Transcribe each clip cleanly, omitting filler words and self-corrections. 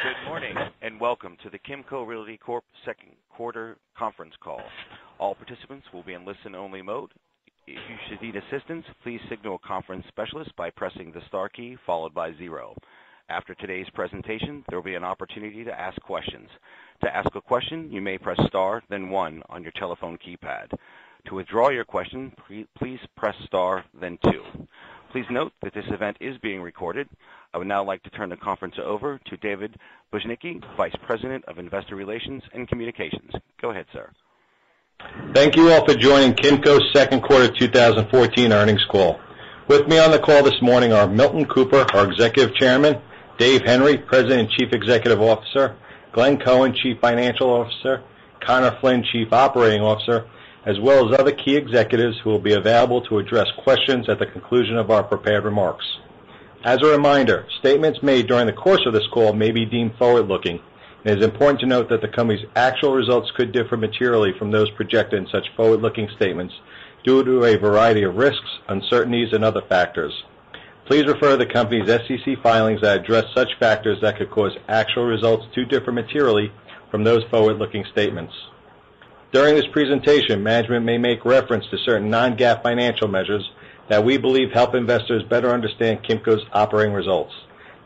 Good morning, and welcome to the Kimco Realty Corp. Second Quarter Conference Call. All participants will be in listen-only mode. If you should need assistance, please signal a conference specialist by pressing the star key followed by 0. After today's presentation, there will be an opportunity to ask questions. To ask a question, you may press star, then 1 on your telephone keypad. To withdraw your question, please press star, then 2. Please note that this event is being recorded. I would now like to turn the conference over to David Bujnicki, Vice President of Investor Relations and Communications. Go ahead, sir. Thank you all for joining Kimco's second quarter 2014 earnings call. With me on the call this morning are Milton Cooper, our Executive Chairman, Dave Henry, President and Chief Executive Officer, Glenn Cohen, Chief Financial Officer, Connor Flynn, Chief Operating Officer, as well as other key executives who will be available to address questions at the conclusion of our prepared remarks. As a reminder, statements made during the course of this call may be deemed forward-looking. It is important to note that the company's actual results could differ materially from those projected in such forward-looking statements due to a variety of risks, uncertainties, and other factors. Please refer to the company's SEC filings that address such factors that could cause actual results to differ materially from those forward-looking statements. During this presentation, management may make reference to certain non-GAAP financial measures that we believe help investors better understand Kimco's operating results.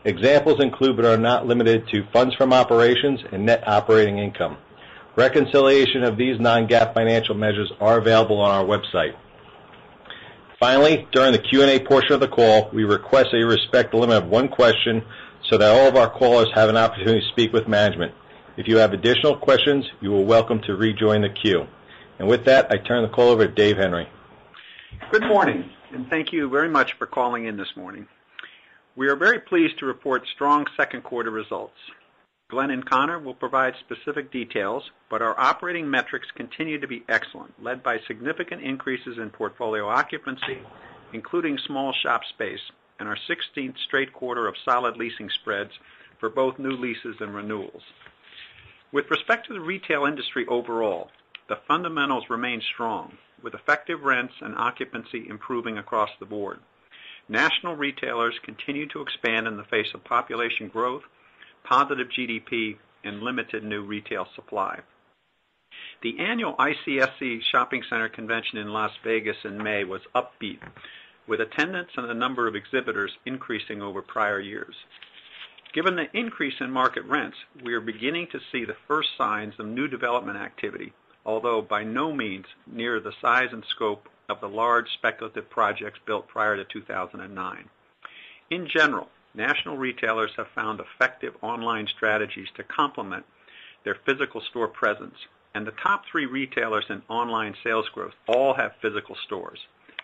Examples include but are not limited to funds from operations and net operating income. Reconciliation of these non-GAAP financial measures are available on our website. Finally, during the Q&A portion of the call, we request that you respect the limit of one question so that all of our callers have an opportunity to speak with management. If you have additional questions, you are welcome to rejoin the queue. And with that, I turn the call over to Dave Henry. Good morning, and thank you very much for calling in this morning. We are very pleased to report strong second quarter results. Glenn and Connor will provide specific details, but our operating metrics continue to be excellent, led by significant increases in portfolio occupancy, including small shop space, and our 16th straight quarter of solid leasing spreads for both new leases and renewals. With respect to the retail industry overall, the fundamentals remain strong, with effective rents and occupancy improving across the board. National retailers continue to expand in the face of population growth, positive GDP, and limited new retail supply. The annual ICSC Shopping Center Convention in Las Vegas in May was upbeat, with attendance and the number of exhibitors increasing over prior years. Given the increase in market rents, we are beginning to see the first signs of new development activity, although by no means near the size and scope of the large speculative projects built prior to 2009. In general, national retailers have found effective online strategies to complement their physical store presence, and the top 3 retailers in online sales growth all have physical stores: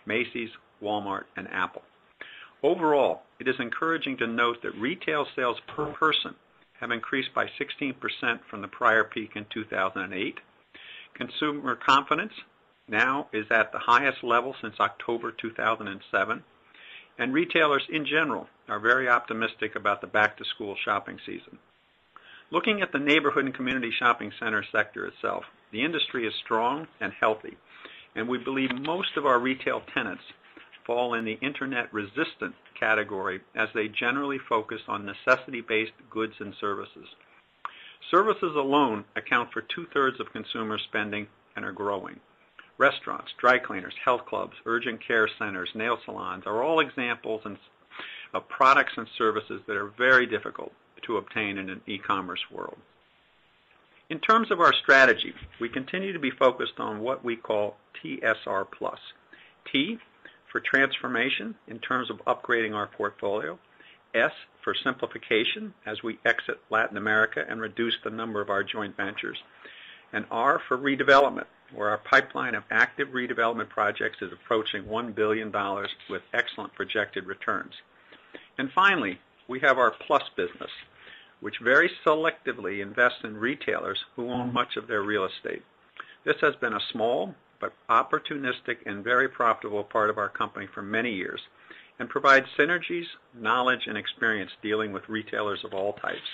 Macy's, Walmart, and Apple. Overall, it is encouraging to note that retail sales per person have increased by 16% from the prior peak in 2008. Consumer confidence now is at the highest level since October 2007, and retailers in general are very optimistic about the back-to-school shopping season. Looking at the neighborhood and community shopping center sector itself, the industry is strong and healthy, and we believe most of our retail tenants fall in the internet-resistant category as they generally focus on necessity-based goods and services. Services alone account for 2/3 of consumer spending and are growing. Restaurants, dry cleaners, health clubs, urgent care centers, nail salons are all examples of products and services that are very difficult to obtain in an e-commerce world. In terms of our strategy, we continue to be focused on what we call TSR+. T for transformation in terms of upgrading our portfolio, S for simplification as we exit Latin America and reduce the number of our joint ventures, and R for redevelopment, where our pipeline of active redevelopment projects is approaching $1 billion with excellent projected returns. And finally, we have our Plus business, which very selectively invests in retailers who own much of their real estate. This has been a small but opportunistic and very profitable part of our company for many years, and provides synergies, knowledge, and experience dealing with retailers of all types.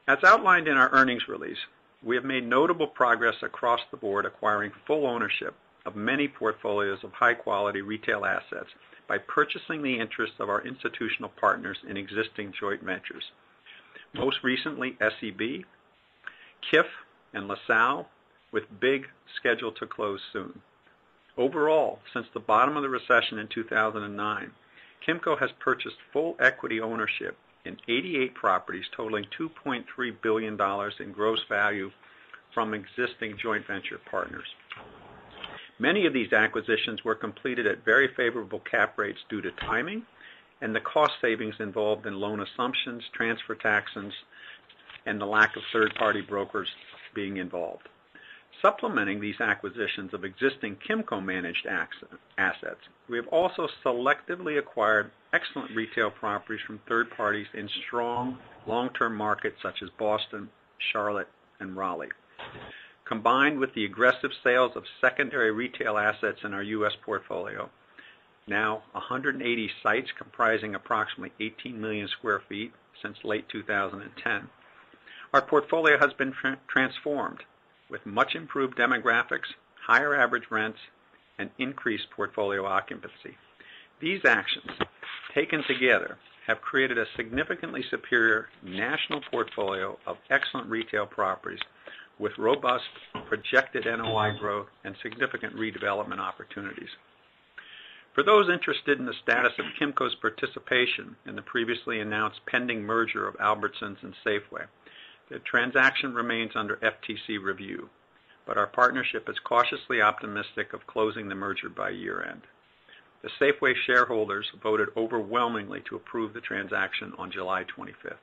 As outlined in our earnings release, we have made notable progress across the board acquiring full ownership of many portfolios of high-quality retail assets by purchasing the interests of our institutional partners in existing joint ventures. most recently SEB, KIF, and LaSalle, with big scheduled to close soon. Overall, since the bottom of the recession in 2009, Kimco has purchased full equity ownership in 88 properties totaling $2.3 billion in gross value from existing joint venture partners. Many of these acquisitions were completed at very favorable cap rates due to timing and the cost savings involved in loan assumptions, transfer taxes, and the lack of third-party brokers being involved. Supplementing these acquisitions of existing Kimco-managed assets, we have also selectively acquired excellent retail properties from third parties in strong long-term markets such as Boston, Charlotte, and Raleigh. Combined with the aggressive sales of secondary retail assets in our U.S. portfolio, now 180 sites comprising approximately 18 million square feet since late 2010, our portfolio has been transformed with much improved demographics, higher average rents, and increased portfolio occupancy. These actions, taken together, have created a significantly superior national portfolio of excellent retail properties with robust projected NOI growth and significant redevelopment opportunities. For those interested in the status of Kimco's participation in the previously announced pending merger of Albertsons and Safeway, the transaction remains under FTC review, but our partnership is cautiously optimistic of closing the merger by year-end. The Safeway shareholders voted overwhelmingly to approve the transaction on July 25th.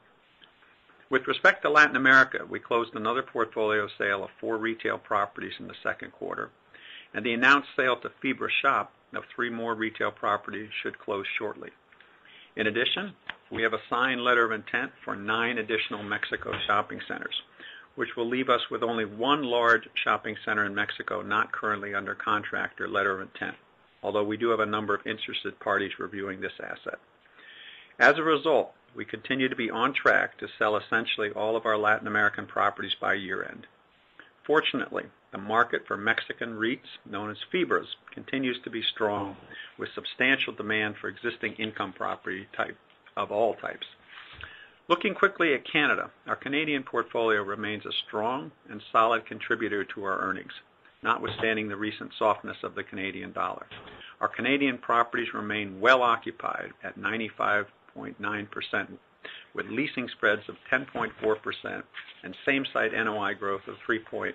With respect to Latin America, we closed another portfolio sale of 4 retail properties in the second quarter, and the announced sale to Fibra Shop of 3 more retail properties should close shortly. In addition, we have a signed letter of intent for 9 additional Mexico shopping centers, which will leave us with only 1 large shopping center in Mexico not currently under contract or letter of intent, although we do have a number of interested parties reviewing this asset. As a result, we continue to be on track to sell essentially all of our Latin American properties by year-end. Fortunately, the market for Mexican REITs, known as FIBRAs, continues to be strong, with substantial demand for existing income property of all types. Looking quickly at Canada, our Canadian portfolio remains a strong and solid contributor to our earnings, notwithstanding the recent softness of the Canadian dollar. Our Canadian properties remain well occupied at 95.9%, with leasing spreads of 10.4% and same-site NOI growth of 3.6%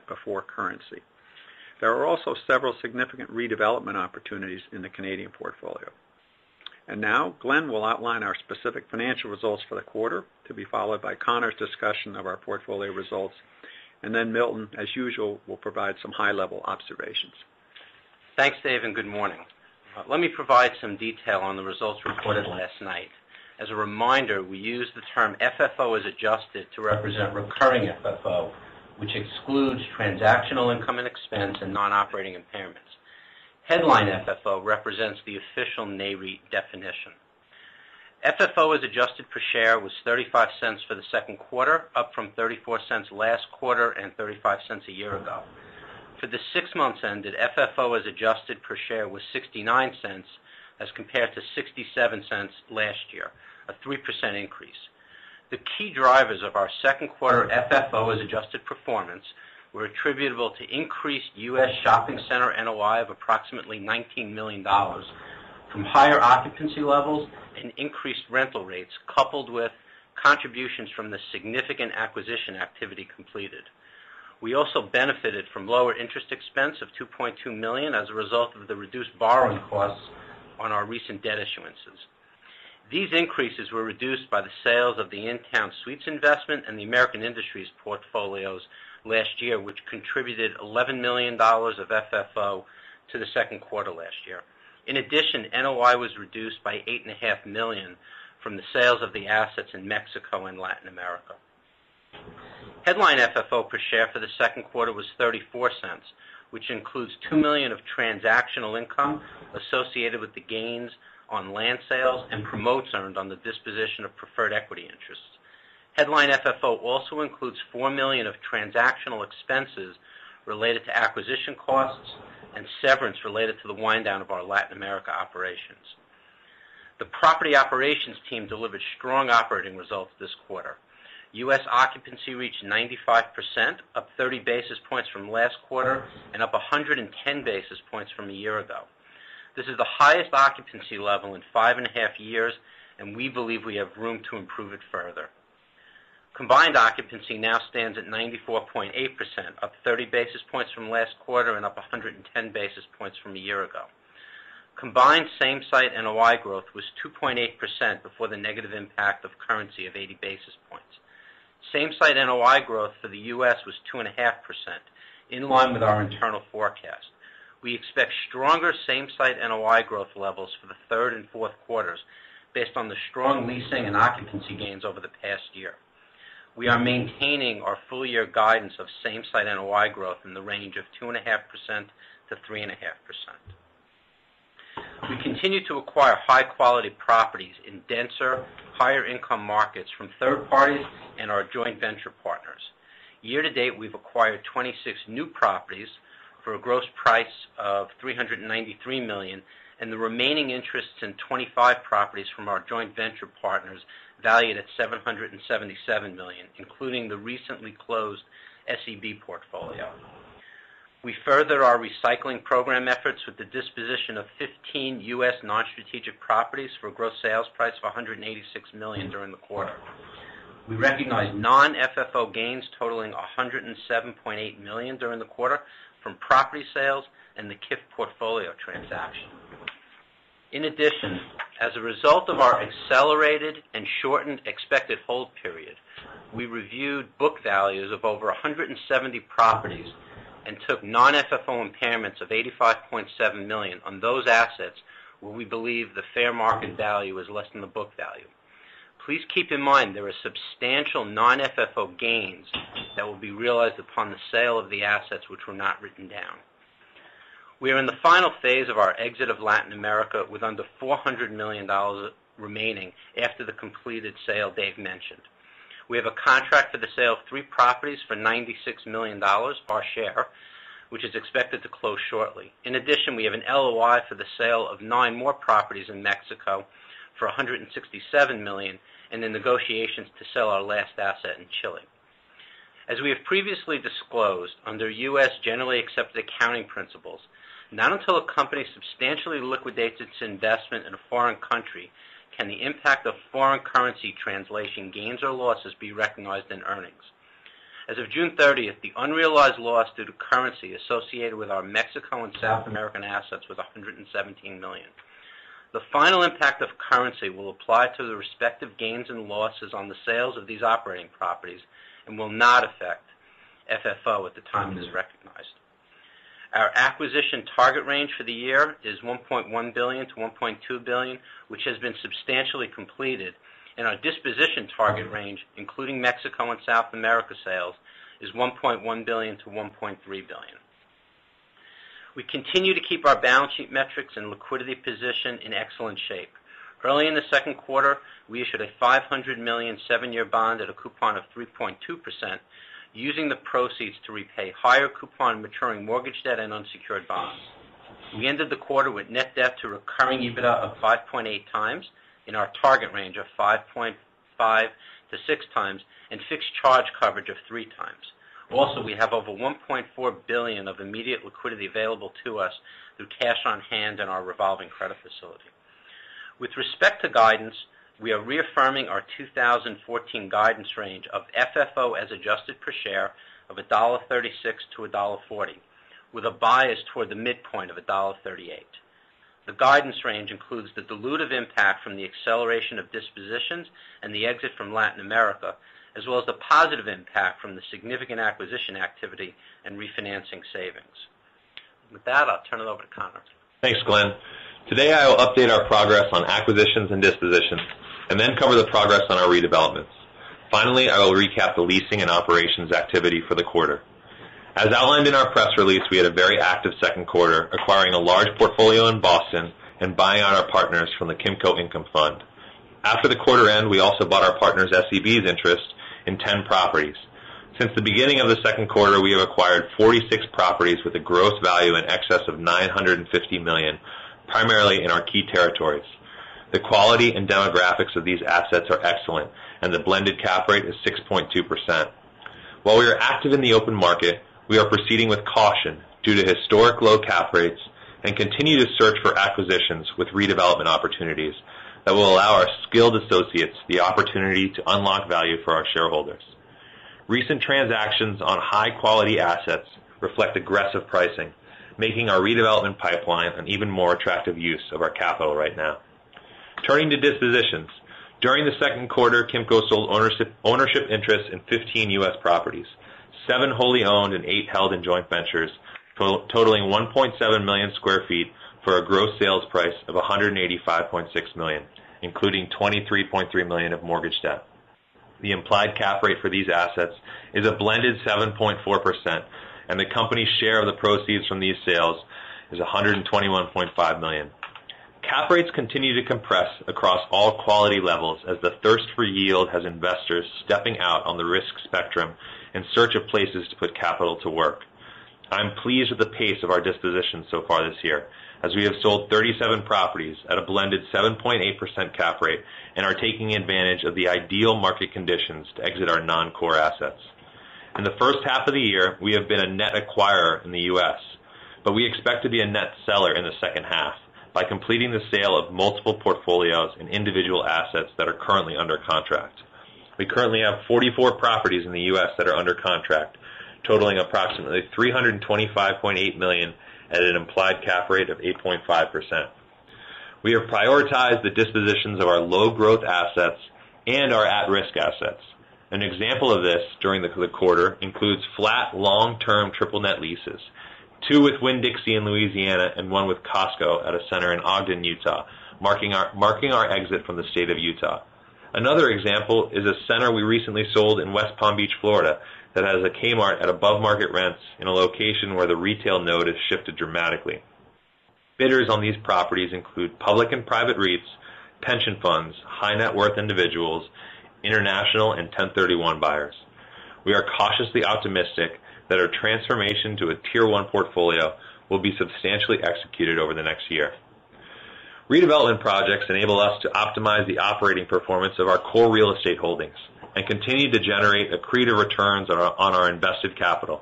before currency. There are also several significant redevelopment opportunities in the Canadian portfolio. And now, Glenn will outline our specific financial results for the quarter, to be followed by Connor's discussion of our portfolio results, and then Milton, as usual, will provide some high-level observations. Thanks, Dave, and good morning. Let me provide some detail on the results reported last night. As a reminder, we use the term FFO as adjusted to represent recurring FFO, which excludes transactional income and expense and non-operating impairments. Headline FFO represents the official NAREIT definition. FFO as adjusted per share was 35 cents for the second quarter, up from 34 cents last quarter and 35 cents a year ago. For the 6 months ended, FFO as adjusted per share was 69 cents as compared to 67 cents last year, a 3% increase. The key drivers of our second quarter FFO as adjusted performance were attributable to increased U.S. shopping center NOI of approximately $19 million from higher occupancy levels and increased rental rates, coupled with contributions from the significant acquisition activity completed. We also benefited from lower interest expense of $2.2 million as a result of the reduced borrowing costs on our recent debt issuances. These increases were reduced by the sales of the In-Town Suites investment and the American Industries portfolios last year, which contributed $11 million of FFO to the second quarter last year. In addition, NOI was reduced by $8.5 million from the sales of the assets in Mexico and Latin America. Headline FFO per share for the second quarter was 34 cents, which includes $2 million of transactional income associated with the gains on land sales and promotes earned on the disposition of preferred equity interests. Headline FFO also includes $4 million of transactional expenses related to acquisition costs and severance related to the wind down of our Latin America operations. The property operations team delivered strong operating results this quarter. U.S. occupancy reached 95%, up 30 basis points from last quarter and up 110 basis points from a year ago. This is the highest occupancy level in 5.5 years, and we believe we have room to improve it further. Combined occupancy now stands at 94.8%, up 30 basis points from last quarter and up 110 basis points from a year ago. Combined same-site NOI growth was 2.8% before the negative impact of currency of 80 basis points. Same-site NOI growth for the U.S. was 2.5%, in line with our internal forecast. We expect stronger same-site NOI growth levels for the third and fourth quarters based on the strong leasing and occupancy gains over the past year. We are maintaining our full-year guidance of same-site NOI growth in the range of 2.5% to 3.5%. We continue to acquire high-quality properties in denser, higher-income markets from third parties and our joint venture partners. Year-to-date, we've acquired 26 new properties for a gross price of $393 million, and the remaining interests in 25 properties from our joint venture partners valued at $777 million, including the recently closed SEB portfolio. We furthered our recycling program efforts with the disposition of 15 U.S. non-strategic properties for a gross sales price of $186 million during the quarter. We recognized non-FFO gains totaling $107.8 million during the quarter from property sales and the KIF portfolio transaction. In addition, as a result of our accelerated and shortened expected hold period, we reviewed book values of over 170 properties and took non-FFO impairments of $85.7 million on those assets where we believe the fair market value is less than the book value. Please keep in mind there are substantial non-FFO gains that will be realized upon the sale of the assets which were not written down. We are in the final phase of our exit of Latin America with under $400 million remaining after the completed sale Dave mentioned. We have a contract for the sale of 3 properties for $96 million, our share, which is expected to close shortly. In addition, we have an LOI for the sale of 9 more properties in Mexico for $167 million, and in negotiations to sell our last asset in Chile. As we have previously disclosed, under U.S. generally accepted accounting principles, not until a company substantially liquidates its investment in a foreign country can the impact of foreign currency translation gains or losses be recognized in earnings. As of June 30th, the unrealized loss due to currency associated with our Mexico and South American assets was $117 million. The final impact of currency will apply to the respective gains and losses on the sales of these operating properties and will not affect FFO at the time it is recognized. Our acquisition target range for the year is $1.1 billion to $1.2 billion, which has been substantially completed, and our disposition target range, including Mexico and South America sales, is $1.1 billion to $1.3 billion. We continue to keep our balance sheet metrics and liquidity position in excellent shape. Early in the second quarter, we issued a $500 million 7-year bond at a coupon of 3.2%, using the proceeds to repay higher coupon maturing mortgage debt and unsecured bonds. We ended the quarter with net debt to recurring EBITDA of 5.8 times in our target range of 5.5 to 6 times and fixed charge coverage of 3 times. Also, we have over $1.4 billion of immediate liquidity available to us through cash on hand and our revolving credit facility. With respect to guidance, we are reaffirming our 2014 guidance range of FFO as adjusted per share of $1.36 to $1.40, with a bias toward the midpoint of $1.38. The guidance range includes the dilutive impact from the acceleration of dispositions and the exit from Latin America, as well as the positive impact from the significant acquisition activity and refinancing savings. With that, I'll turn it over to Connor. Thanks, Glenn. Today I will update our progress on acquisitions and dispositions, and then cover the progress on our redevelopments. Finally, I will recap the leasing and operations activity for the quarter. As outlined in our press release, we had a very active second quarter, acquiring a large portfolio in Boston and buying out our partners from the Kimco Income Fund. After the quarter end, we also bought our partners SEB's interest in 10 properties. Since the beginning of the second quarter, we have acquired 46 properties with a gross value in excess of $950 million, primarily in our key territories. The quality and demographics of these assets are excellent, and the blended cap rate is 6.2%. While we are active in the open market, we are proceeding with caution due to historic low cap rates and continue to search for acquisitions with redevelopment opportunities that will allow our skilled associates the opportunity to unlock value for our shareholders. Recent transactions on high-quality assets reflect aggressive pricing, making our redevelopment pipeline an even more attractive use of our capital right now. Turning to dispositions, during the second quarter, Kimco sold ownership interests in 15 U.S. properties, 7 wholly owned and 8 held in joint ventures, totaling 1.7 million square feet for a gross sales price of $185.6 million, including $23.3 million of mortgage debt. The implied cap rate for these assets is a blended 7.4%, and the company's share of the proceeds from these sales is $121.5 million. Cap rates continue to compress across all quality levels as the thirst for yield has investors stepping out on the risk spectrum in search of places to put capital to work. I'm pleased with the pace of our dispositions so far this year, as we have sold 37 properties at a blended 7.8% cap rate and are taking advantage of the ideal market conditions to exit our non-core assets. In the first half of the year, we have been a net acquirer in the U.S., but we expect to be a net seller in the second half by completing the sale of multiple portfolios and individual assets that are currently under contract. We currently have 44 properties in the U.S. that are under contract, totaling approximately $325.8 million at an implied cap rate of 8.5%. We have prioritized the dispositions of our low-growth assets and our at-risk assets. An example of this during the quarter includes flat, long-term triple-net leases, 2 with Winn-Dixie in Louisiana and 1 with Costco at a center in Ogden, Utah, marking our exit from the state of Utah. Another example is a center we recently sold in West Palm Beach, Florida, that has a Kmart at above-market rents in a location where the retail node has shifted dramatically. Bidders on these properties include public and private REITs, pension funds, high-net-worth individuals, international and 1031 buyers. We are cautiously optimistic that our transformation to a Tier 1 portfolio will be substantially executed over the next year. Redevelopment projects enable us to optimize the operating performance of our core real estate holdings and continue to generate accretive returns on our invested capital.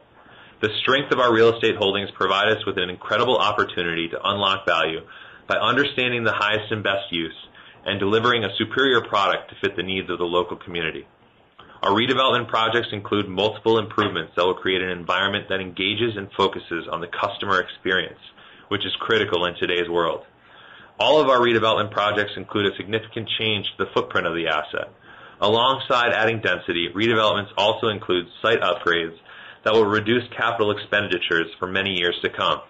The strength of our real estate holdings provide us with an incredible opportunity to unlock value by understanding the highest and best use and delivering a superior product to fit the needs of the local community. Our redevelopment projects include multiple improvements that will create an environment that engages and focuses on the customer experience, which is critical in today's world. All of our redevelopment projects include a significant change to the footprint of the asset. Alongside adding density, redevelopments also include site upgrades that will reduce capital expenditures for many years to come.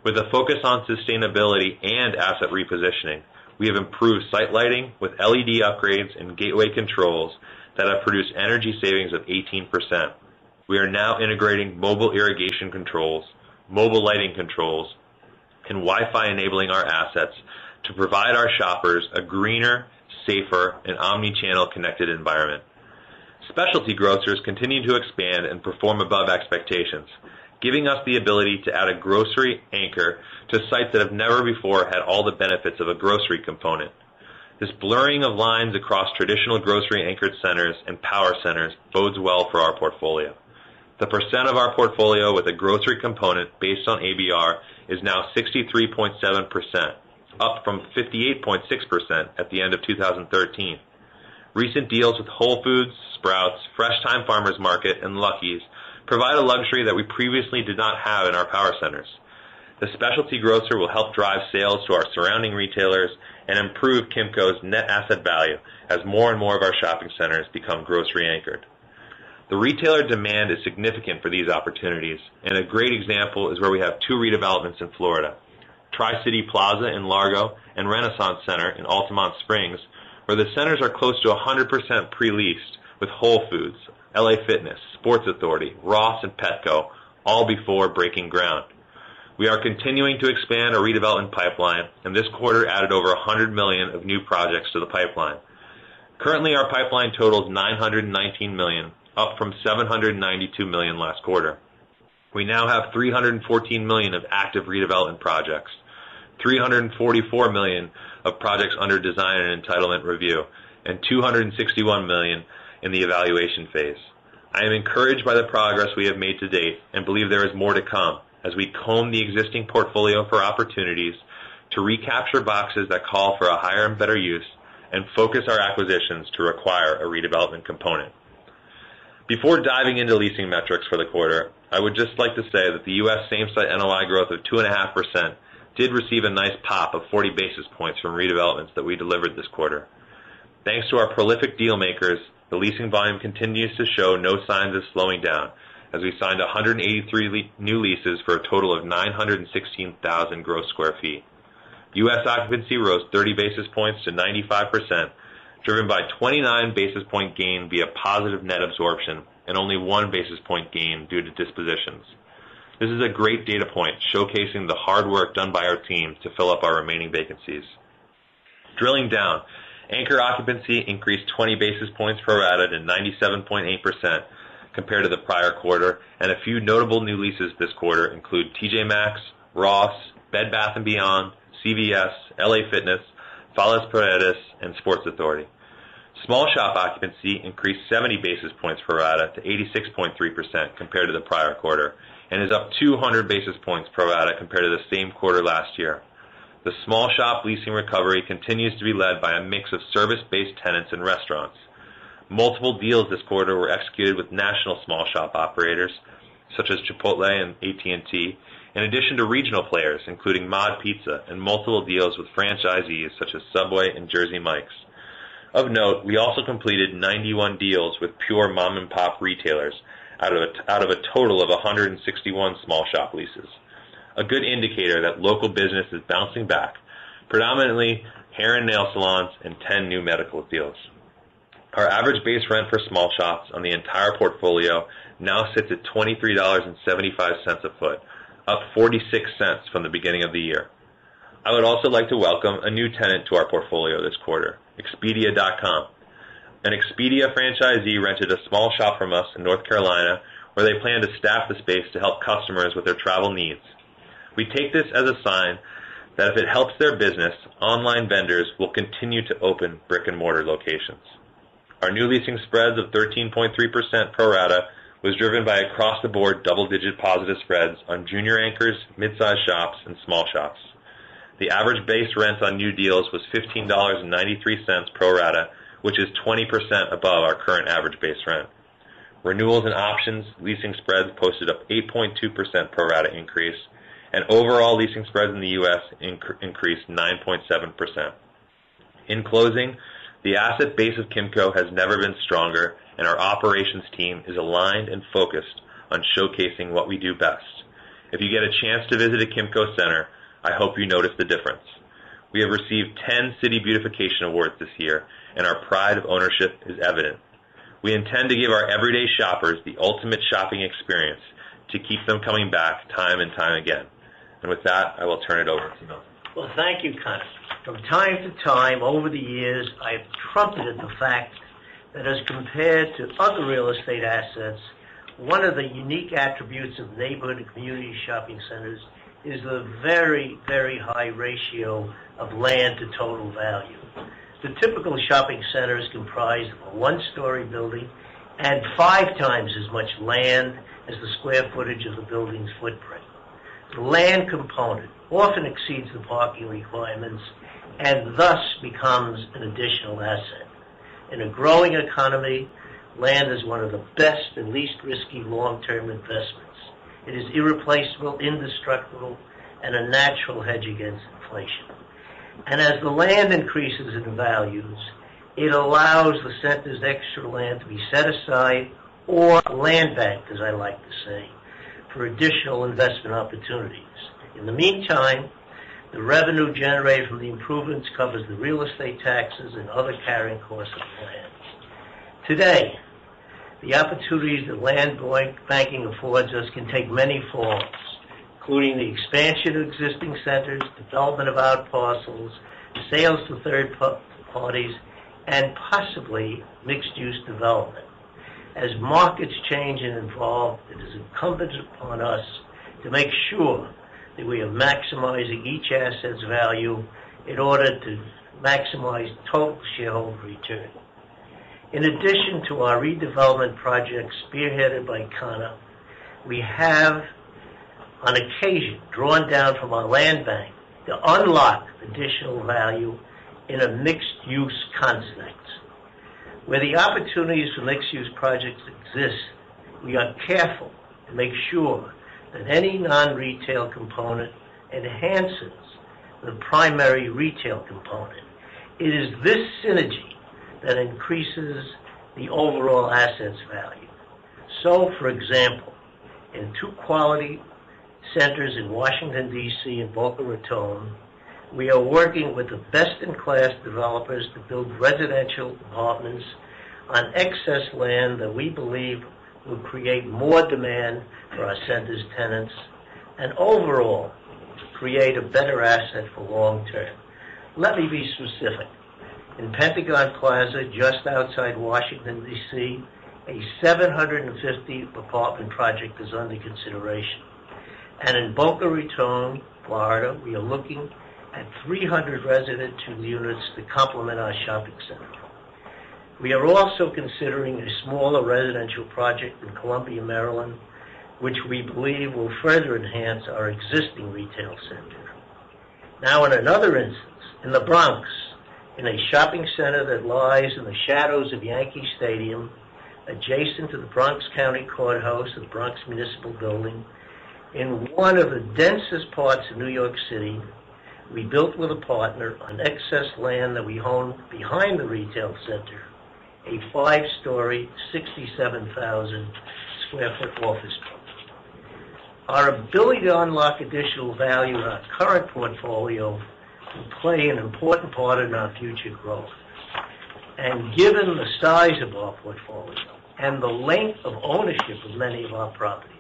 With a focus on sustainability and asset repositioning, we have improved site lighting with LED upgrades and gateway controls that have produced energy savings of 18%. We are now integrating mobile irrigation controls, mobile lighting controls, and Wi-Fi enabling our assets to provide our shoppers a greener, safer, and omni-channel connected environment. Specialty grocers continue to expand and perform above expectations, giving us the ability to add a grocery anchor to sites that have never before had all the benefits of a grocery component. This blurring of lines across traditional grocery-anchored centers and power centers bodes well for our portfolio. The percent of our portfolio with a grocery component based on ABR is now 63.7%, up from 58.6% at the end of 2013. Recent deals with Whole Foods, Sprouts, Fresh Time Farmers Market, and Lucky's provide a luxury that we previously did not have in our power centers. The specialty grocer will help drive sales to our surrounding retailers and improve Kimco's net asset value as more and more of our shopping centers become grocery anchored. The retailer demand is significant for these opportunities, and a great example is where we have 2 redevelopments in Florida, Tri-City Plaza in Largo and Renaissance Center in Altamont Springs, where the centers are close to 100% pre-leased with Whole Foods, LA Fitness, Sports Authority, Ross, and Petco, all before breaking ground. We are continuing to expand our redevelopment pipeline, and this quarter added over $100 million of new projects to the pipeline. Currently, our pipeline totals $919 million, up from $792 million last quarter. We now have $314 million of active redevelopment projects, $344 million of projects under design and entitlement review, and $261 million in the evaluation phase. I am encouraged by the progress we have made to date and believe there is more to come as we comb the existing portfolio for opportunities to recapture boxes that call for a higher and better use and focus our acquisitions to require a redevelopment component. Before diving into leasing metrics for the quarter, I would just like to say that the U.S. same-site NOI growth of 2.5% did receive a nice pop of 40 basis points from redevelopments that we delivered this quarter. Thanks to our prolific deal makers, the leasing volume continues to show no signs of slowing down, as we signed 183 new leases for a total of 916,000 gross square feet. U.S. occupancy rose 30 basis points to 95%, driven by 29 basis point gain via positive net absorption and only 1 basis point gain due to dispositions. This is a great data point showcasing the hard work done by our team to fill up our remaining vacancies. Drilling down, anchor occupancy increased 20 basis points pro rata to 97.8% compared to the prior quarter, and a few notable new leases this quarter include TJ Maxx, Ross, Bed Bath & Beyond, CVS, LA Fitness, Fallas Paredes, and Sports Authority. Small shop occupancy increased 70 basis points pro rata to 86.3% compared to the prior quarter, and is up 200 basis points pro rata compared to the same quarter last year. The small shop leasing recovery continues to be led by a mix of service-based tenants and restaurants. Multiple deals this quarter were executed with national small shop operators, such as Chipotle and AT&T, in addition to regional players, including Mod Pizza, and multiple deals with franchisees such as Subway and Jersey Mike's. Of note, we also completed 91 deals with pure mom-and-pop retailers out of a total of 161 small shop leases. A good indicator that local business is bouncing back, predominantly hair and nail salons and 10 new medical deals. Our average base rent for small shops on the entire portfolio now sits at $23.75 a foot, up 46 cents from the beginning of the year. I would also like to welcome a new tenant to our portfolio this quarter, Expedia.com. An Expedia franchisee rented a small shop from us in North Carolina where they plan to staff the space to help customers with their travel needs. We take this as a sign that if it helps their business, online vendors will continue to open brick-and-mortar locations. Our new leasing spreads of 13.3% pro rata was driven by across-the-board double-digit positive spreads on junior anchors, mid-sized shops, and small shops. The average base rent on new deals was $15.93 pro rata, which is 20% above our current average base rent. Renewals and options leasing spreads posted up 8.2% pro rata increase, and overall leasing spreads in the U.S. increased 9.7%. In closing, the asset base of Kimco has never been stronger, and our operations team is aligned and focused on showcasing what we do best. If you get a chance to visit a Kimco Center, I hope you notice the difference. We have received 10 City Beautification Awards this year, and our pride of ownership is evident. We intend to give our everyday shoppers the ultimate shopping experience to keep them coming back time and time again. And with that, I will turn it over to Milton. Well, thank you, Connor. From time to time over the years, I have trumpeted the fact that as compared to other real estate assets, one of the unique attributes of neighborhood and community shopping centers is the very, very high ratio of land to total value. The typical shopping center is comprised of a one-story building and 5 times as much land as the square footage of the building's footprint. The land component often exceeds the parking requirements and thus becomes an additional asset. In a growing economy, land is one of the best and least risky long-term investments. It is irreplaceable, indestructible, and a natural hedge against inflation. And as the land increases in values, it allows the center's extra land to be set aside or land banked, as I like to say, for additional investment opportunities. In the meantime, the revenue generated from the improvements covers the real estate taxes and other carrying costs of the land. Today, the opportunities that land banking affords us can take many forms, including the expansion of existing centers, development of out parcels, sales to third parties, and possibly mixed-use development. As markets change and evolve, it is incumbent upon us to make sure that we are maximizing each asset's value in order to maximize total shareholder return. In addition to our redevelopment projects spearheaded by Connor, we have, on occasion, drawn down from our land bank to unlock additional value in a mixed-use concept. Where the opportunities for mixed-use projects exist, we are careful to make sure that any non-retail component enhances the primary retail component. It is this synergy that increases the overall assets value. So, for example, in two quality centers in Washington, D.C. and Boca Raton, we are working with the best-in-class developers to build residential apartments on excess land that we believe will create more demand for our center's tenants and overall create a better asset for long term. Let me be specific. In Pentagon Plaza, just outside Washington, D.C., a 750 apartment project is under consideration. And in Boca Raton, Florida, we are looking at 300 residential units to complement our shopping center. We are also considering a smaller residential project in Columbia, Maryland, which we believe will further enhance our existing retail center. Now, in another instance, in the Bronx, in a shopping center that lies in the shadows of Yankee Stadium, adjacent to the Bronx County Courthouse, the Bronx Municipal Building, in one of the densest parts of New York City, we built with a partner on excess land that we own behind the retail center, a 5-story, 67,000 square foot office building. Our ability to unlock additional value in our current portfolio will play an important part in our future growth. And given the size of our portfolio and the length of ownership of many of our properties,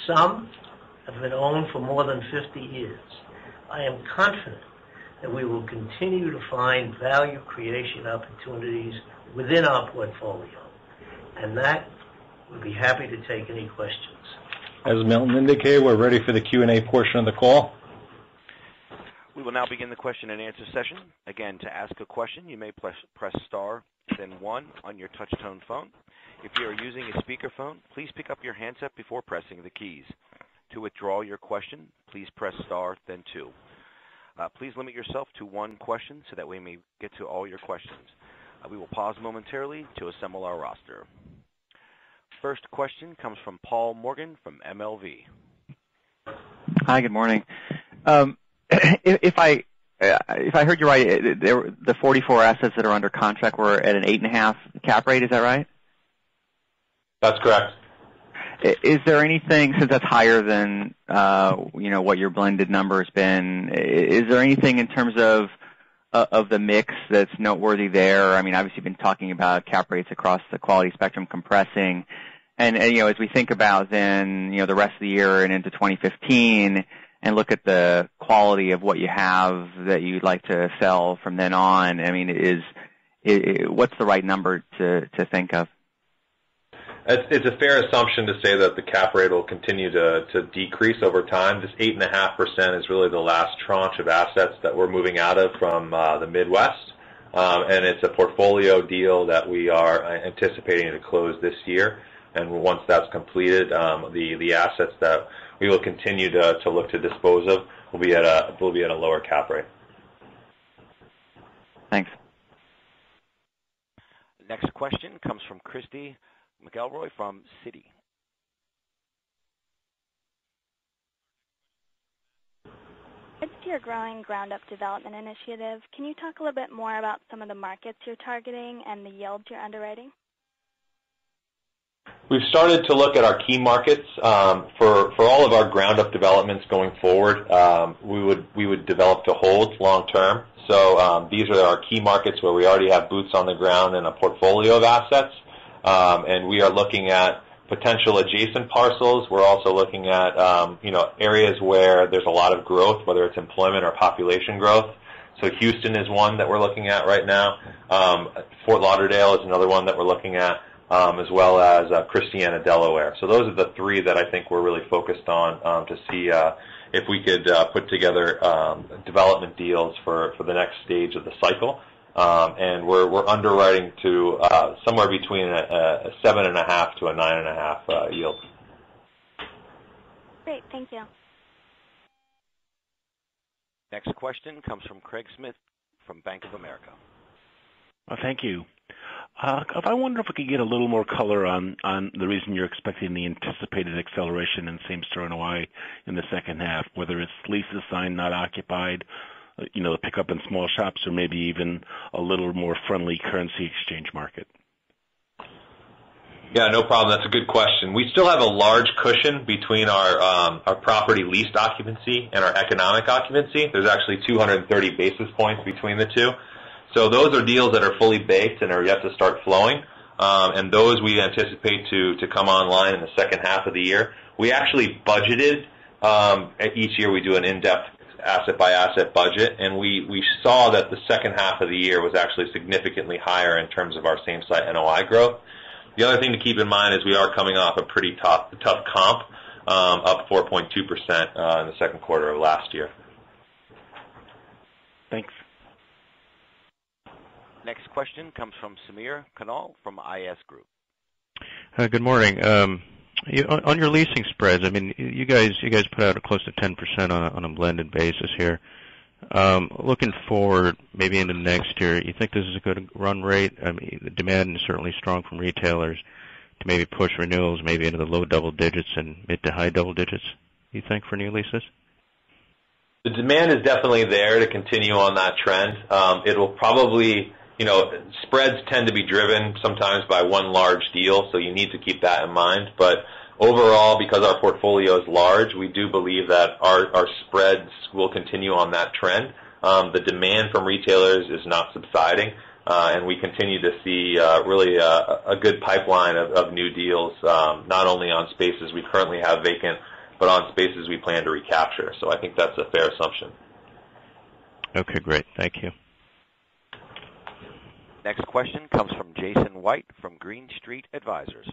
some have been owned for more than 50 years, I am confident that we will continue to find value creation opportunities within our portfolio. And that, we'll be happy to take any questions. As Milton indicated, we're ready for the Q&A portion of the call. We will now begin the question and answer session. Again, to ask a question, you may press star, then 1 on your touch-tone phone. If you are using a speakerphone, please pick up your handset before pressing the keys. To withdraw your question, please press star, then 2. Please limit yourself to one question so that we may get to all your questions. We will pause momentarily to assemble our roster. First question comes from Paul Morgan from MLV. Hi, good morning. If I heard you right, the 44 assets that are under contract were at an 8.5 cap rate. Is that right? That's correct. Is there anything, since that's higher than what your blended number has been, is there anything in terms of the mix that's noteworthy there? I mean, obviously you've been talking about cap rates across the quality spectrum compressing, and as we think about then the rest of the year and into 2015 and look at the quality of what you have that you'd like to sell from then on, I mean, what's the right number to think of? It's a fair assumption to say that the cap rate will continue to decrease over time. This 8.5% is really the last tranche of assets that we're moving out of from the Midwest, and it's a portfolio deal that we are anticipating to close this year. And once that's completed, the assets that we will continue to look to dispose of will be at a lower cap rate. Thanks. Next question comes from Christy McElroy from Citi. It's your growing ground-up development initiative. Can you talk a little bit more about some of the markets you're targeting and the yields you're underwriting? We've started to look at our key markets for all of our ground-up developments going forward. We would develop to hold long term. So these are our key markets where we already have boots on the ground and a portfolio of assets. And we are looking at potential adjacent parcels. We're also looking at areas where there's a lot of growth, whether it's employment or population growth. So Houston is one that we're looking at right now. Fort Lauderdale is another one that we're looking at. as well as Christiana, Delaware. So those are the three that I think we're really focused on to see if we could put together development deals for the next stage of the cycle. And we're underwriting to somewhere between a 7.5 to a 9.5 yield. Great, thank you. Next question comes from Craig Smith from Bank of America. Thank you. I wonder if we could get a little more color on the reason you're expecting the anticipated acceleration in same-store NOI in the second half, whether it's leases signed, not occupied, the pickup in small shops, or maybe even a little more friendly currency exchange market. Yeah, no problem. That's a good question. We still have a large cushion between our property leased occupancy and our economic occupancy. There's actually 230 basis points between the two. So those are deals that are fully baked and are yet to start flowing, and those we anticipate to come online in the second half of the year. We actually budgeted, each year we do an in-depth asset-by-asset budget, and we saw that the second half of the year was actually significantly higher in terms of our same-site NOI growth. The other thing to keep in mind is we are coming off a pretty tough comp, up 4.2% in the second quarter of last year. Thanks. Next question comes from Samir Kanal from IS Group. Good morning. On your leasing spreads, I mean, you guys put out close to 10% on a blended basis here. Looking forward, maybe into next year, you think this is a good run rate? I mean, the demand is certainly strong from retailers to maybe push renewals maybe into the low double digits and mid to high double digits, you think, for new leases? The demand is definitely there to continue on that trend. It will probably, spreads tend to be driven sometimes by one large deal, so you need to keep that in mind. But overall, because our portfolio is large, we do believe that our spreads will continue on that trend. The demand from retailers is not subsiding, and we continue to see really a good pipeline of new deals, not only on spaces we currently have vacant, but on spaces we plan to recapture. So I think that's a fair assumption. Okay, great. Thank you. Next question comes from Jason White from Green Street Advisors.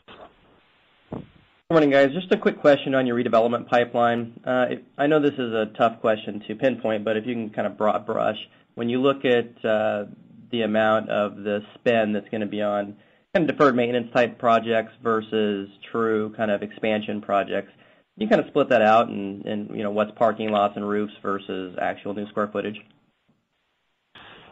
Good morning, guys. Just a quick question on your redevelopment pipeline. I know this is a tough question to pinpoint, but if you can kind of broad brush, when you look at the amount of the spend that's going to be on kind of deferred maintenance type projects versus true kind of expansion projects, you kind of split that out and what's parking lots and roofs versus actual new square footage?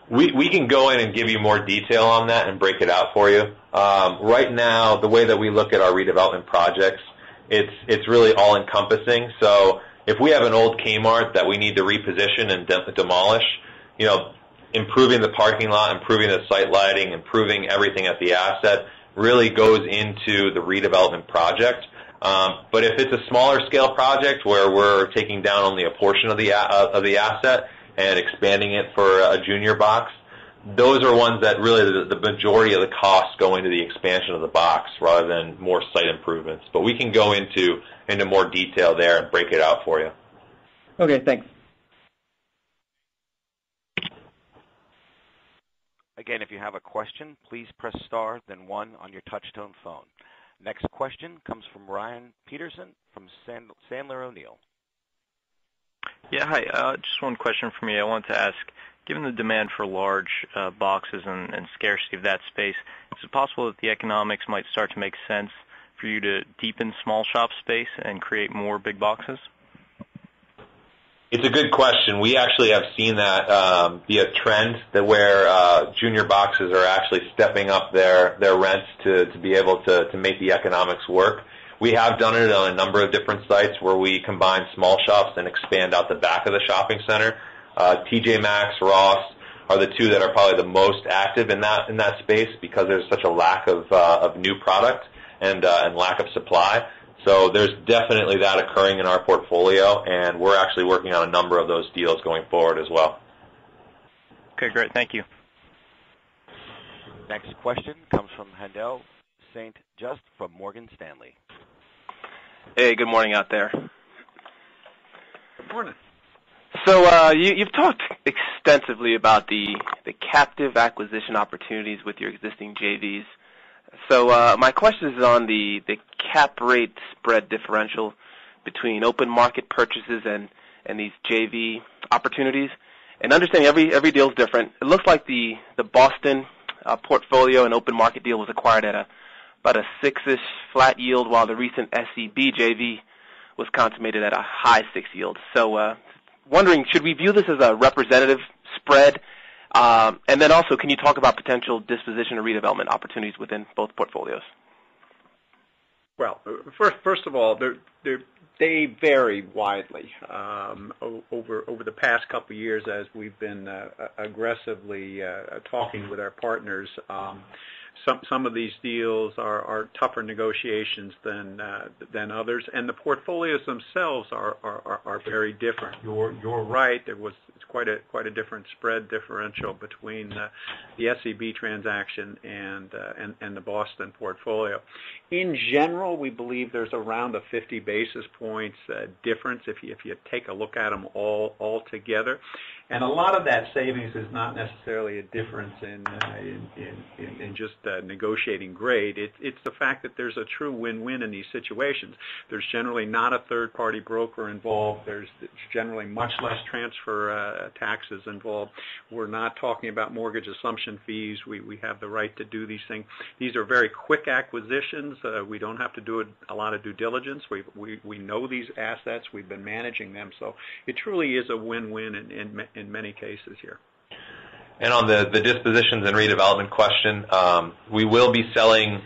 We can go in and give you more detail on that and break it out for you. Right now, the way that we look at our redevelopment projects, it's really all-encompassing. So if we have an old Kmart that we need to reposition and demolish, improving the parking lot, improving the site lighting, improving everything at the asset really goes into the redevelopment project. But if it's a smaller scale project where we're taking down only a portion of the asset and expanding it for a junior box, those are ones that really the majority of the costs go into the expansion of the box rather than more site improvements. But we can go into more detail there and break it out for you. Okay, thanks. Again, if you have a question, please press star, then 1 on your touch-tone phone. Next question comes from Ryan Peterson from Sandler O'Neill. Yeah, hi. Just one question for me. I wanted to ask, given the demand for large boxes and scarcity of that space, is it possible that the economics might start to make sense for you to deepen small shop space and create more big boxes? It's a good question. We actually have seen that be a trend that where junior boxes are actually stepping up their rents to be able to make the economics work. We have done it on a number of different sites where we combine small shops and expand out the back of the shopping center. TJ Maxx, Ross are the two that are probably the most active in that space because there's such a lack of new product and lack of supply. So there's definitely that occurring in our portfolio, and we're actually working on a number of those deals going forward as well. Okay, great. Thank you. Next question comes from Haendel St. Juste from Morgan Stanley. Hey, good morning out there. Good morning. So you've talked extensively about the captive acquisition opportunities with your existing JVs. So my question is on the cap rate spread differential between open market purchases and these JV opportunities. And understanding every deal is different. It looks like the Boston portfolio and open market deal was acquired at about a 6-ish flat yield, while the recent SEB JV was consummated at a high 6 yield. So wondering, should we view this as a representative spread? And then also, can you talk about potential disposition or redevelopment opportunities within both portfolios? Well, first of all, they vary widely over the past couple of years as we've been aggressively talking with our partners. Some of these deals are tougher negotiations than others, and the portfolios themselves are very different. You're right. It's quite a different spread differential between the SEB transaction and the Boston portfolio. In general, we believe there's around a 50 basis points difference if you take a look at them all together. And a lot of that savings is not necessarily a difference in just negotiating grade. It's the fact that there's a true win-win in these situations. There's generally not a third-party broker involved. There's generally much less transfer taxes involved. We're not talking about mortgage assumption fees. We have the right to do these things. These are very quick acquisitions. We don't have to do a lot of due diligence. We know these assets. We've been managing them. So it truly is a win-win in many cases here. And on the dispositions and redevelopment question, we will be selling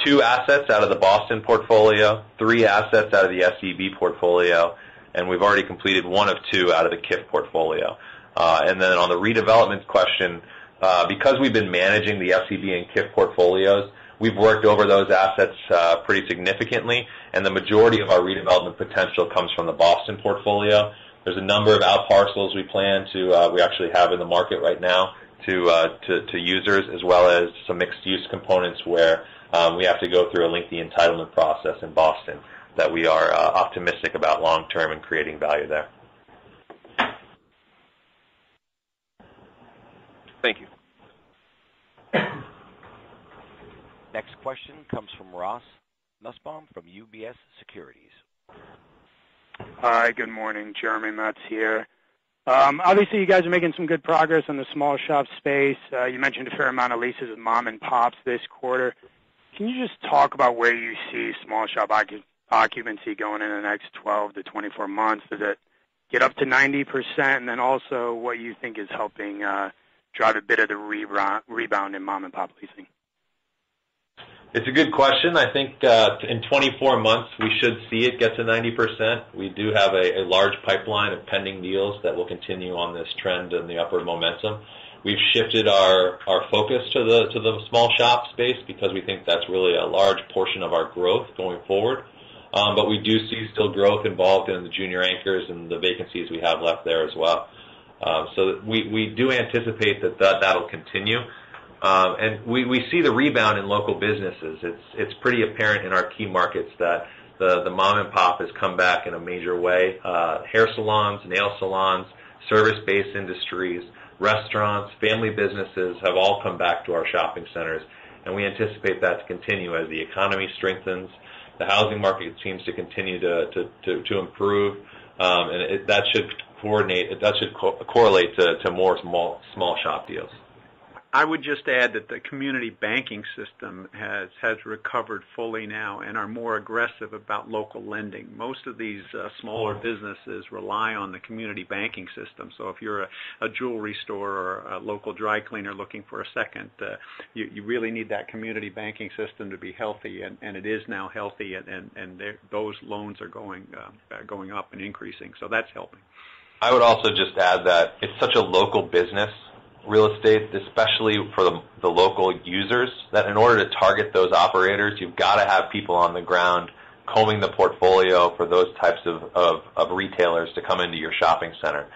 2 assets out of the Boston portfolio, 3 assets out of the SEB portfolio, and we've already completed 1 of 2 out of the KIF portfolio. And then on the redevelopment question, because we've been managing the SEB and KIF portfolios, we've worked over those assets pretty significantly, and the majority of our redevelopment potential comes from the Boston portfolio. There's a number of out parcels we actually have in the market right now to users, as well as some mixed-use components where we have to go through a lengthy entitlement process in Boston that we are optimistic about long-term and creating value there. Thank you. Next question comes from Ross Nussbaum from UBS Securities. Hi, good morning. Jeremy Metz here. Obviously, you guys are making some good progress in the small shop space. You mentioned a fair amount of leases with mom and pops this quarter. Can you just talk about where you see small shop occupancy going in the next 12 to 24 months? Does it get up to 90%? And then also what you think is helping drive a bit of the rebound in mom and pop leasing? It's a good question. I think in 24 months we should see it get to 90%. We do have a large pipeline of pending deals that will continue on this trend and the upward momentum. We've shifted our focus to the small shop space because we think that's really a large portion of our growth going forward. But we do see still growth involved in the junior anchors and the vacancies we have left there as well. So we do anticipate that'll continue. And we see the rebound in local businesses. It's pretty apparent in our key markets that the mom and pop has come back in a major way. Hair salons, nail salons, service-based industries, restaurants, family businesses have all come back to our shopping centers, and we anticipate that to continue as the economy strengthens. The housing market seems to continue to improve, and that should correlate to more small shop deals. I would just add that the community banking system has recovered fully now and are more aggressive about local lending. Most of these smaller businesses rely on the community banking system. So if you're a jewelry store or a local dry cleaner looking for a second, you really need that community banking system to be healthy, and it is now healthy, and those loans are going up and increasing. So that's helping. I would also just add that it's such a local business, real estate, especially for the local users, that in order to target those operators, you've got to have people on the ground combing the portfolio for those types of retailers to come into your shopping center.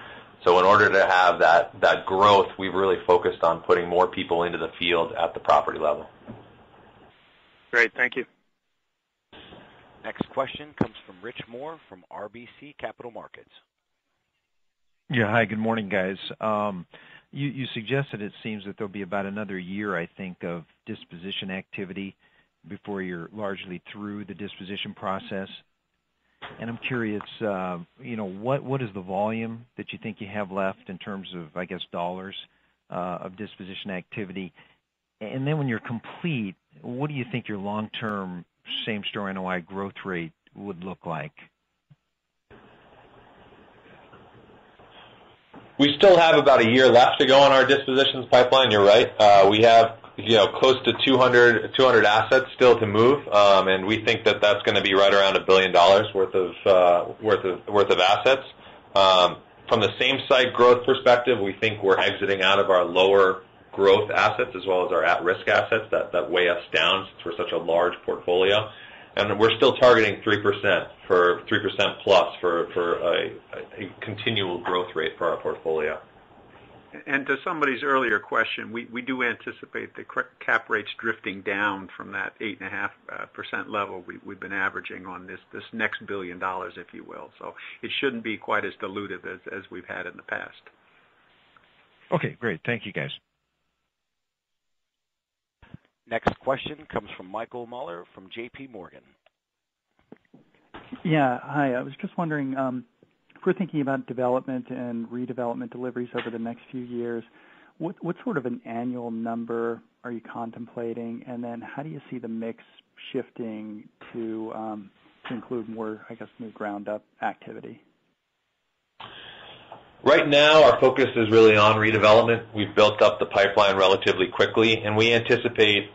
So in order to have that growth, we've really focused on putting more people into the field at the property level. Great, thank you. Next question comes from Rich Moore from RBC Capital Markets. Yeah, hi, good morning, guys. You suggested it seems that there'll be about another year, I think, of disposition activity before you're largely through the disposition process. And I'm curious, what is the volume that you think you have left in terms of, I guess, dollars of disposition activity? And then when you're complete, what do you think your long-term same-store NOI growth rate would look like? We still have about a year left to go on our dispositions pipeline. You're right. We have close to 200 assets still to move, and we think that that's going to be right around $1 billion worth of assets. From the same site growth perspective, we think we're exiting out of our lower growth assets as well as our at-risk assets that weigh us down since we're such a large portfolio. And we're still targeting 3% plus for a continual growth rate for our portfolio. And to somebody's earlier question, we do anticipate the cap rates drifting down from that 8.5% level we've been averaging on this next $1 billion, if you will. So it shouldn't be quite as dilutive as we've had in the past. Okay, great. Thank you, guys. Next question comes from Michael Mueller from J.P. Morgan. Yeah, hi. I was just wondering, if we're thinking about development and redevelopment deliveries over the next few years, what sort of an annual number are you contemplating? And then how do you see the mix shifting to include more, I guess, new ground-up activity? Right now, our focus is really on redevelopment. We've built up the pipeline relatively quickly, and we anticipate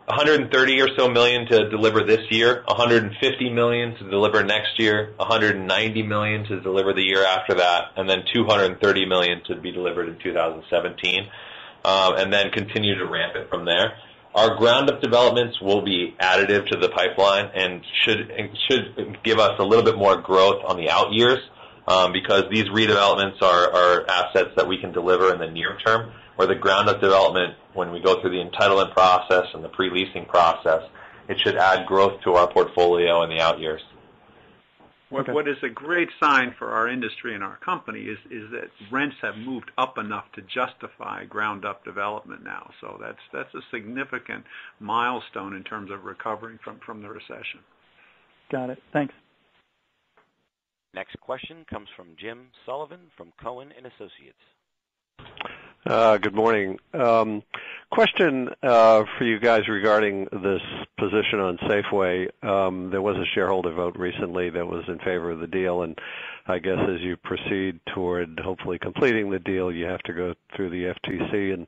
$130 or so million to deliver this year, $150 million to deliver next year, $190 million to deliver the year after that, and then $230 million to be delivered in 2017, and then continue to ramp it from there. Our ground-up developments will be additive to the pipeline and should give us a little bit more growth on the out years. Because these redevelopments are assets that we can deliver in the near term, where the ground-up development, when we go through the entitlement process and the pre-leasing process, it should add growth to our portfolio in the out years. What is a great sign for our industry and our company is that rents have moved up enough to justify ground-up development now. So that's a significant milestone in terms of recovering from the recession. Got it. Thanks. Next question comes from Jim Sullivan from Cohen & Associates. Good morning. Question for you guys regarding this position on Safeway. There was a shareholder vote recently that was in favor of the deal, and I guess as you proceed toward hopefully completing the deal, you have to go through the FTC. And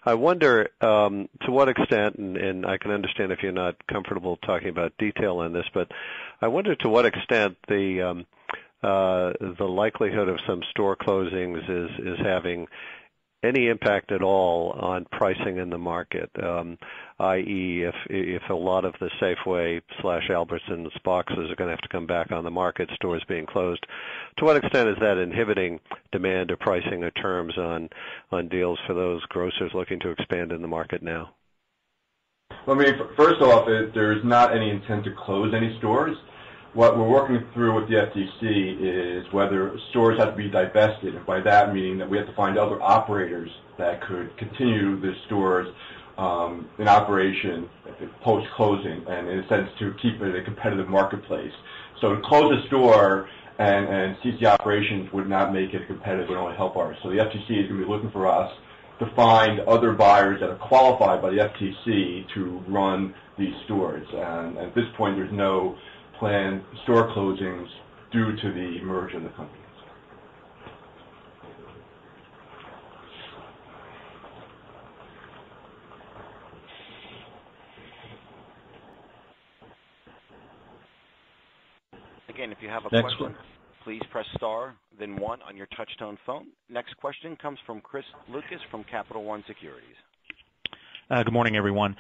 I wonder to what extent, and I can understand if you're not comfortable talking about detail on this, but I wonder to what extent the likelihood of some store closings is having any impact at all on pricing in the market, i.e. if a lot of the Safeway/Albertsons boxes are going to have to come back on the market, stores being closed, to what extent is that inhibiting demand or pricing or terms on deals for those grocers looking to expand in the market now? Well, I mean, first off, there's not any intent to close any stores. What we're working through with the FTC is whether stores have to be divested, and by that meaning that we have to find other operators that could continue the stores in operation post-closing, and in a sense to keep it a competitive marketplace. So to close a store and cease the operations would not make it competitive, it would only help ours. So the FTC is going to be looking for us to find other buyers that are qualified by the FTC to run these stores. And at this point, there's no planned store closings due to the merger of the companies. Again, if you have a question, please press star, then 1 on your touch-tone phone. Next question comes from Chris Lucas from Capital One Securities. Good morning, everyone.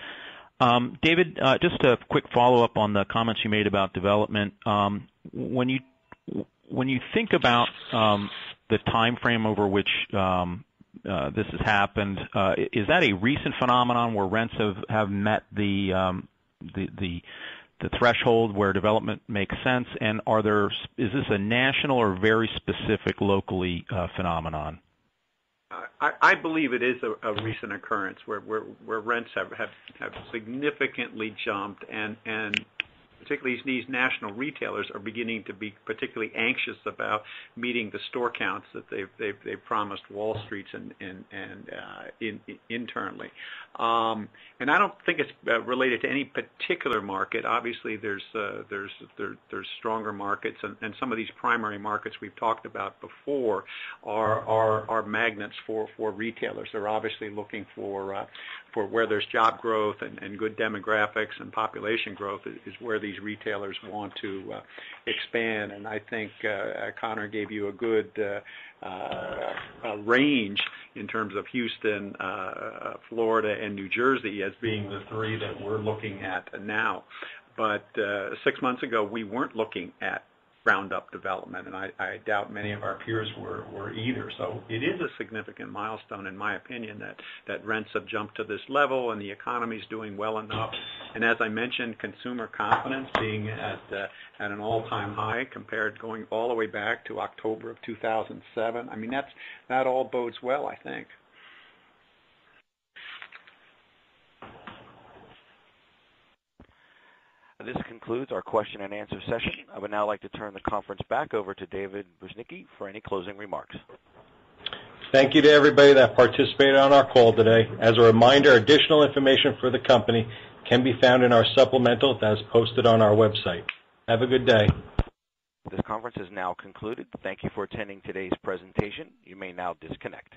David, just a quick follow-up on the comments you made about development. When you think about the time frame over which this has happened, is that a recent phenomenon where rents have met the threshold where development makes sense, and is this a national or very specific locally phenomenon? I believe it is a recent occurrence where rents have significantly jumped, and particularly these national retailers are beginning to be particularly anxious about meeting the store counts that they've promised Wall Street and internally. And I don't think it's related to any particular market. Obviously, there's stronger markets, and some of these primary markets we've talked about before are magnets for retailers. They're obviously looking for where there's job growth and good demographics and population growth is where these retailers want to expand. And I think Connor gave you a good range in terms of Houston, Florida, and New Jersey as being the three that we're looking at now. But 6 months ago, we weren't looking at ground-up development, and I doubt many of our peers were either. So it is a significant milestone, in my opinion, that rents have jumped to this level and the economy's doing well enough. And as I mentioned, consumer confidence being at an all-time high compared going all the way back to October of 2007. I mean, that all bodes well, I think. This concludes our question and answer session. I would now like to turn the conference back over to David Bujnicki for any closing remarks. Thank you to everybody that participated on our call today. As a reminder, additional information for the company can be found in our supplemental that is posted on our website. Have a good day. This conference is now concluded. Thank you for attending today's presentation. You may now disconnect.